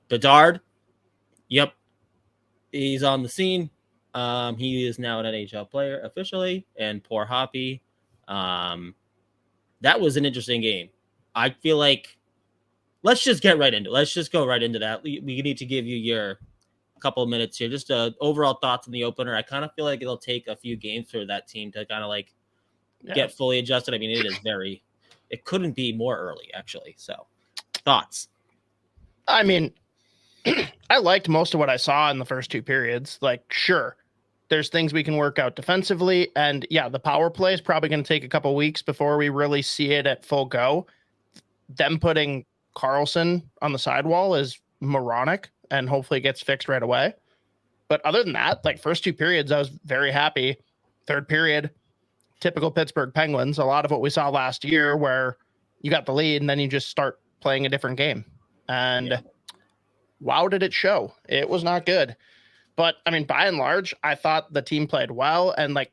Bedard, yep, he's on the scene. He is now an NHL player officially, and poor Hoppy. That was an interesting game. I feel like let's just get right into it. Let's just go right into that. We need to give you your couple of minutes here. Just overall thoughts on the opener. I kind of feel like it'll take a few games for that team to kind of like get fully adjusted. I mean, it couldn't be more early, actually. So, thoughts? I mean, I liked most of what I saw in the first two periods. Like, sure, there's things we can work out defensively. And yeah, the power play is probably going to take a couple weeks before we really see it at full go. Them putting Carlson on the sidewall is moronic and hopefully it gets fixed right away. But other than that, like first two periods, I was very happy. Third period, typical Pittsburgh Penguins. A lot of what we saw last year where you got the lead and then you just start playing a different game. And wow, did it show. It was not good. But, I mean, by and large, I thought the team played well. And, like,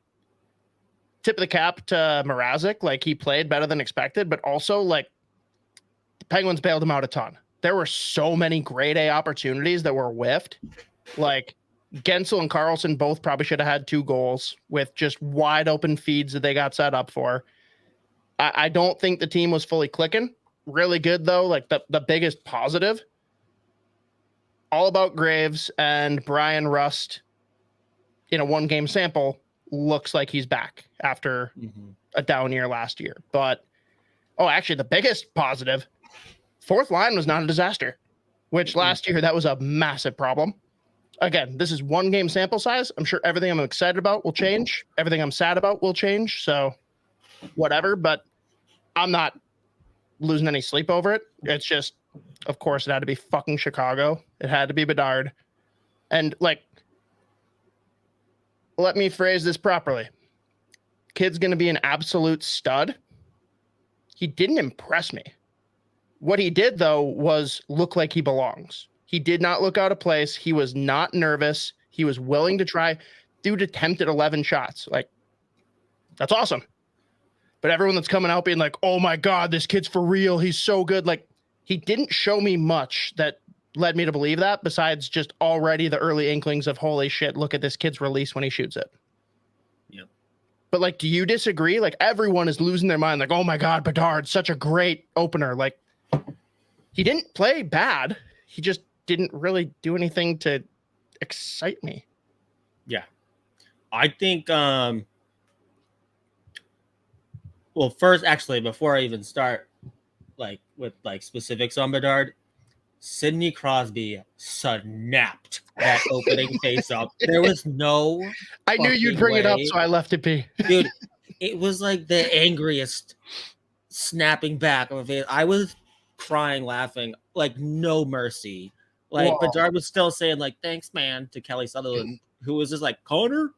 tip of the cap to Mrazek. Like, he played better than expected. But also, like, the Penguins bailed him out a ton. There were so many grade A opportunities that were whiffed. Like, Gensel and Carlson both probably should have had 2 goals with just wide open feeds that they got set up for. I don't think the team was fully clicking. Really good, though. Like, the biggest positive, all about Graves and Brian Rust in a 1-game sample looks like he's back after a down year last year. But, actually, the biggest positive, fourth line was not a disaster, which last year that was a massive problem. Again, this is 1-game sample size. I'm sure everything I'm excited about will change. Everything I'm sad about will change. So whatever, but I'm not losing any sleep over it. It's just, of course, it had to be fucking Chicago. It had to be Bedard. And, like, let me phrase this properly. Kid's going to be an absolute stud. He didn't impress me. What he did, though, was look like he belongs. He did not look out of place. He was not nervous. He was willing to try. Dude attempted 11 shots. Like, that's awesome. But everyone that's coming out being like, oh, my God, this kid's for real. He's so good. Like, he didn't show me much that led me to believe that besides just already the early inklings of, holy shit, look at this kid's release when he shoots it. Yep. But, like, do you disagree? Like, everyone is losing their mind. Like, oh, my God, Bedard, such a great opener. Like, he didn't play bad. He just didn't really do anything to excite me. Yeah. I think, well, first, actually, before I even start, like, with, like, specifics on Bedard, Sidney Crosby snapped that opening face-off. There was no I knew you'd bring it up, so I left it be. Dude, it was, like, the angriest snapping back of a face. I was crying, laughing, like, no mercy. Like, whoa. Bedard was still saying, like, thanks, man, to Kelly Sutherland, who was just like, Connor?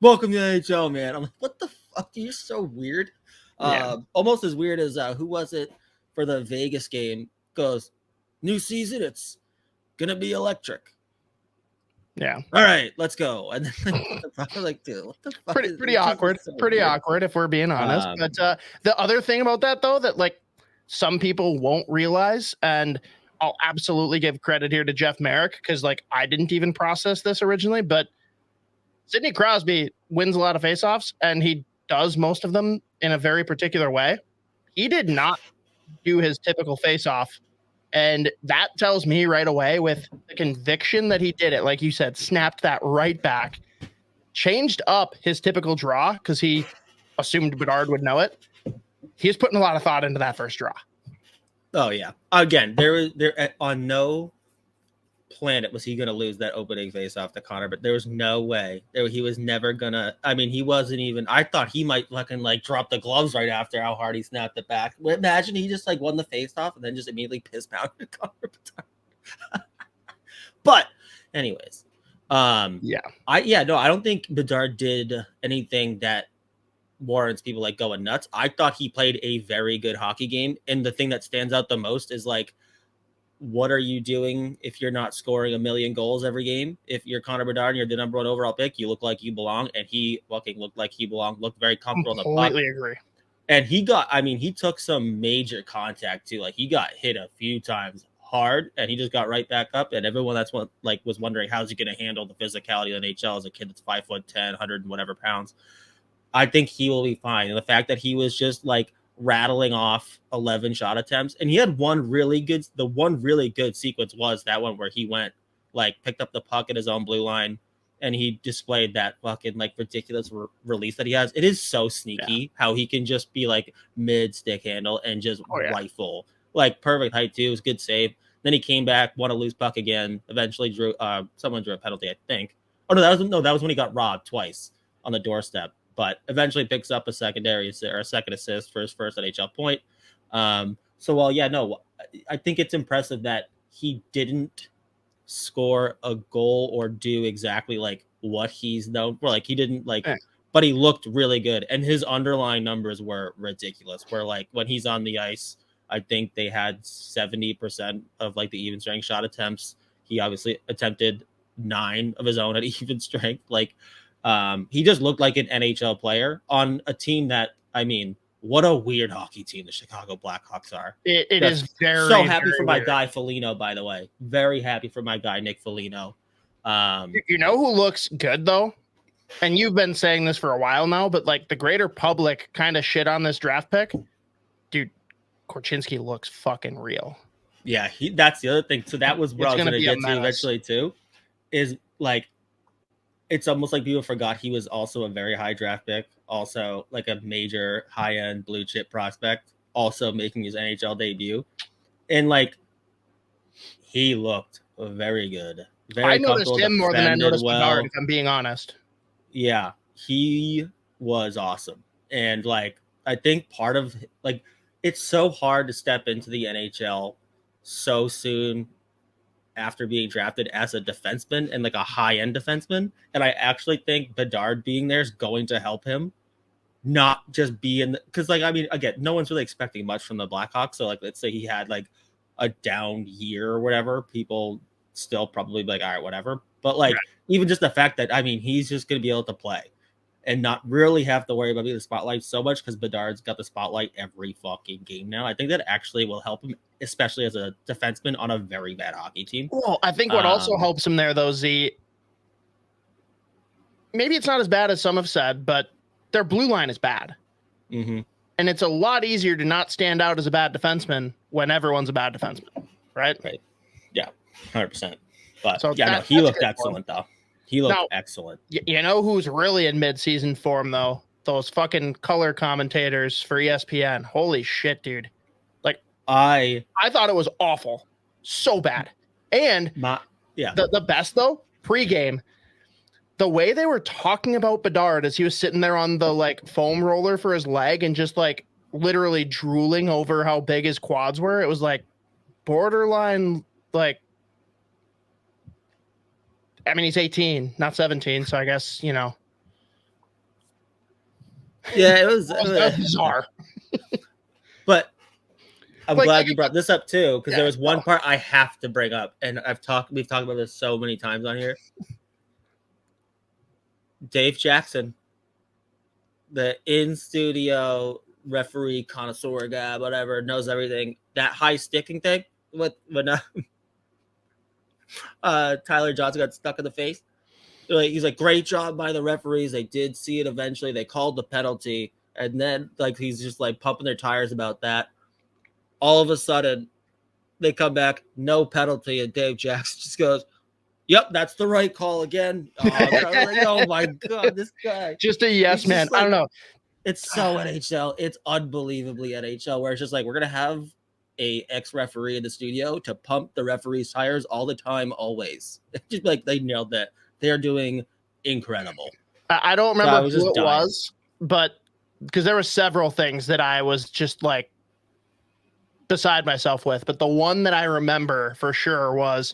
Welcome to the NHL, man. I'm like, what the fuck? You're so weird. Almost as weird as who was it for the Vegas game? Goes, new season, it's gonna be electric. Yeah. All right, let's go. And then I was like, dude, what the fuck? Pretty awkward. So pretty weird. Awkward if we're being honest. But the other thing about that, though, that like some people won't realize, and I'll absolutely give credit here to Jeff Merrick because like I didn't even process this originally, but Sidney Crosby wins a lot of faceoffs, and he does most of them in a very particular way. He did not do his typical faceoff, and that tells me right away with the conviction that he did it, like you said, snapped that right back, changed up his typical draw because he assumed Bedard would know it. He's putting a lot of thought into that first draw. Oh, yeah. Again, there on no planet was he going to lose that opening face-off to Connor, but there was no way. He was never going to. I mean, he wasn't even. I thought he might fucking like drop the gloves right after how hard he snapped it back. Imagine he just like won the face-off and then just immediately piss-pounded Connor Bedard. But, anyways. I don't think Bedard did anything that warrants people like going nuts. I thought he played a very good hockey game, and the thing that stands out the most is like, what are you doing if you're not scoring 1 million goals every game? If you're Connor Bedard and you're the number 1 overall pick, you look like you belong, and he fucking looked like he belonged. Looked very comfortable in the puck. Completely agree. And he took some major contact too. Like he got hit a few times hard and he just got right back up. And everyone was wondering how's he going to handle the physicality of the NHL as a kid that's 5'10", 100 and whatever pounds. I think he will be fine. And the fact that he was just like rattling off 11 shot attempts, and he had one really good sequence was that one where he went picked up the puck at his own blue line. And he displayed that fucking ridiculous release that he has. It is so sneaky how he can just be mid stick handle and just rifle perfect height too. It was good save. Then he came back, won a loose puck again. Eventually someone drew a penalty, I think. Oh no, that was when he got robbed twice on the doorstep. But eventually picks up a second assist for his first NHL point. I think it's impressive that he didn't score a goal or do exactly what he's known for. He didn't but he looked really good, and his underlying numbers were ridiculous. Where when he's on the ice, I think they had 70% of the even strength shot attempts. He obviously attempted 9 of his own at even strength. He just looked like an NHL player on a team that, what a weird hockey team the Chicago Blackhawks are. It is very so happy very for my weird. guy Foligno, by the way. Very happy for my guy Nick Foligno. You know who looks good though? And you've been saying this for a while now, but the greater public kind of shit on this draft pick. Dude, Korchinski looks fucking real. Yeah, that's the other thing. So that was what I was going to get to eventually too. Is it's almost like people forgot he was also a very high draft pick, also a major high-end blue chip prospect, also making his NHL debut. And he looked very good. I noticed him more than I noticed Bedard, if I'm being honest. Yeah, he was awesome. And I think part of it's so hard to step into the NHL so soon after being drafted as a defenseman and a high-end defenseman. And I actually think Bedard being there is going to help him not just be in because again, no one's really expecting much from the Blackhawks. So let's say he had a down year or whatever, people still probably be all right, whatever. But even just the fact that he's just going to be able to play and not really have to worry about being the spotlight so much because Bedard's got the spotlight every fucking game now. I think that actually will help him, especially as a defenseman on a very bad hockey team. Well, I think what also helps him there, though, Z, maybe it's not as bad as some have said, but their blue line is bad. Mm-hmm. And it's a lot easier to not stand out as a bad defenseman when everyone's a bad defenseman, right? Right. Yeah, 100%. But so he looked excellent, though. He looked excellent. You know who's really in mid-season form, though? Those fucking color commentators for ESPN. Holy shit, dude. I thought it was awful. So bad. And the best, though, pregame, the way they were talking about Bedard as he was sitting there on the foam roller for his leg and just literally drooling over how big his quads were, it was borderline he's 18, not 17, so I guess, Yeah, it was bizarre. But I'm glad you brought this up too, because there was one part I have to bring up, and we've talked about this so many times on here. Dave Jackson, the in-studio referee connoisseur guy, whatever, knows everything. That high sticking thing, when Tyler Johnson got stuck in the face. He's great job by the referees. They did see it eventually. They called the penalty. And then he's just pumping their tires about that. All of a sudden, they come back, no penalty. And Dave Jackson just goes, yep, that's the right call again. Oh my God, this guy. Just a yes, man. I don't know. It's so NHL. It's unbelievably NHL, where it's just we're going to have a ex-referee in the studio to pump the referee's tires all the time, always. Just they nailed that. They're doing incredible. I don't remember who it was, but because there were several things that I was just beside myself with, but the one that I remember for sure was,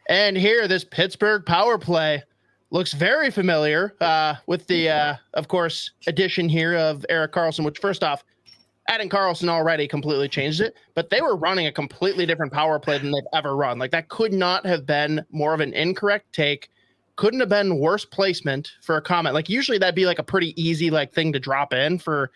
and here, this Pittsburgh power play looks very familiar with the, of course, addition here of Erik Karlsson, which first off, adding Karlsson already completely changed it, but they were running a completely different power play than they've ever run. That could not have been more of an incorrect take. Couldn't have been worse placement for a comment. Usually that'd be a pretty easy thing to drop in for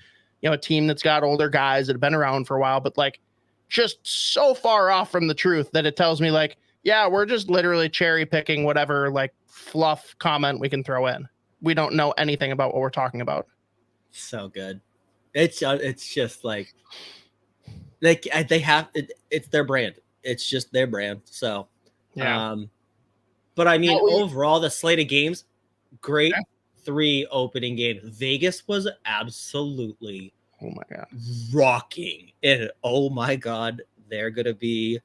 a team that's got older guys that have been around for a while, but like just so far off from the truth that it tells me like, yeah, we're just literally cherry picking whatever like fluff comment we can throw in. We don't know anything about what we're talking about. So good. It's just like they have it's their brand. It's just their brand. So yeah. But I mean, overall, the slate of games, great. 3 opening games. Vegas was absolutely rocking. And oh my God, they're gonna be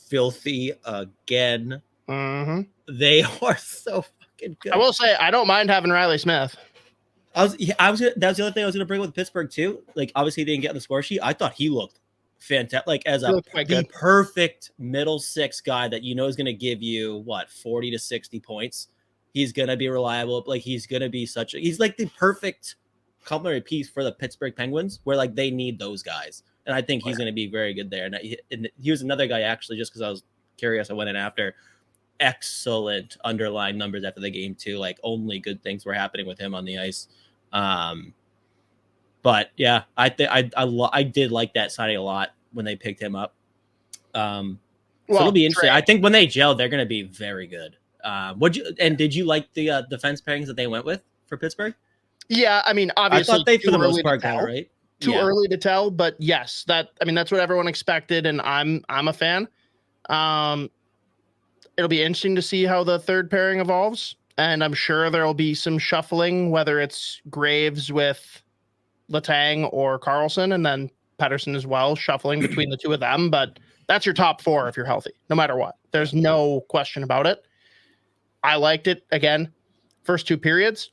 filthy again. Mm-hmm. They are so fucking good. I will say I don't mind having Riley Smith. That was the other thing I was gonna bring with Pittsburgh too. Like obviously they didn't get on the score sheet. I thought he looked fantastic, like as the perfect middle six guy that is going to give you 40 to 60 points. He's going to be reliable. Like he's going to be he's like the perfect complementary piece for the Pittsburgh Penguins, where like they need those guys, and I think he's going to be very good there. And he was another guy actually, just because I was curious, I went in after. Excellent underlying numbers after the game too. Like only good things were happening with him on the ice. But yeah, I did like that signing a lot when they picked him up. So it'll be interesting. I think when they gel, they're going to be very good. Did you like the defense pairings that they went with for Pittsburgh? Yeah, I mean, obviously, I thought they for the most part got it right. Too early to tell, but yes, that's what everyone expected, and I'm a fan. It'll be interesting to see how the third pairing evolves, and I'm sure there'll be some shuffling, whether it's Graves with Letang or Carlson, and then Pettersson as well, shuffling between the two of them. But that's your top 4 if you're healthy, no matter what. There's no question about it. I liked it. Again, first 2 periods.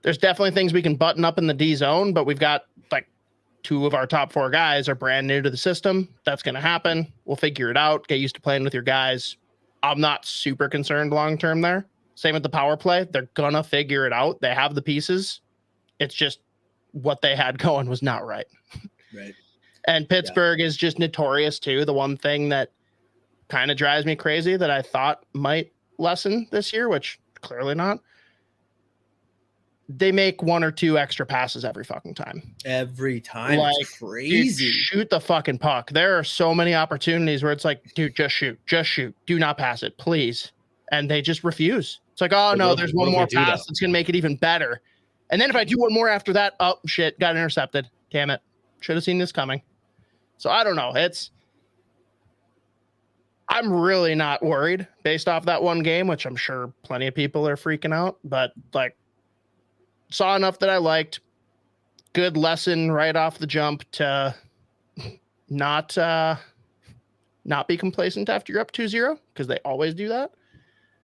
There's definitely things we can button up in the D zone, but we've got like 2 of our top 4 guys are brand new to the system. That's going to happen. We'll figure it out. Get used to playing with your guys. I'm not super concerned long-term there. Same with the power play. They're going to figure it out. They have the pieces. It's just what they had going was not right. Right. And Pittsburgh is just notorious too. The one thing that kind of drives me crazy that I thought might lessen this year, which clearly not, they make 1 or 2 extra passes every fucking time. Every time. Like, it's crazy. Dude, shoot the fucking puck. There are so many opportunities where it's like, dude, just shoot. Do not pass it, please. And they just refuse. It's like, oh no, there's one more pass that's going to make it even better. And then if I do one more after that, oh shit, got intercepted. Damn it. Should have seen this coming. So I don't know. I'm really not worried based off that one game, which I'm sure plenty of people are freaking out, but like saw enough that I liked. Good lesson right off the jump to not be complacent after you're up 2-0, because they always do that.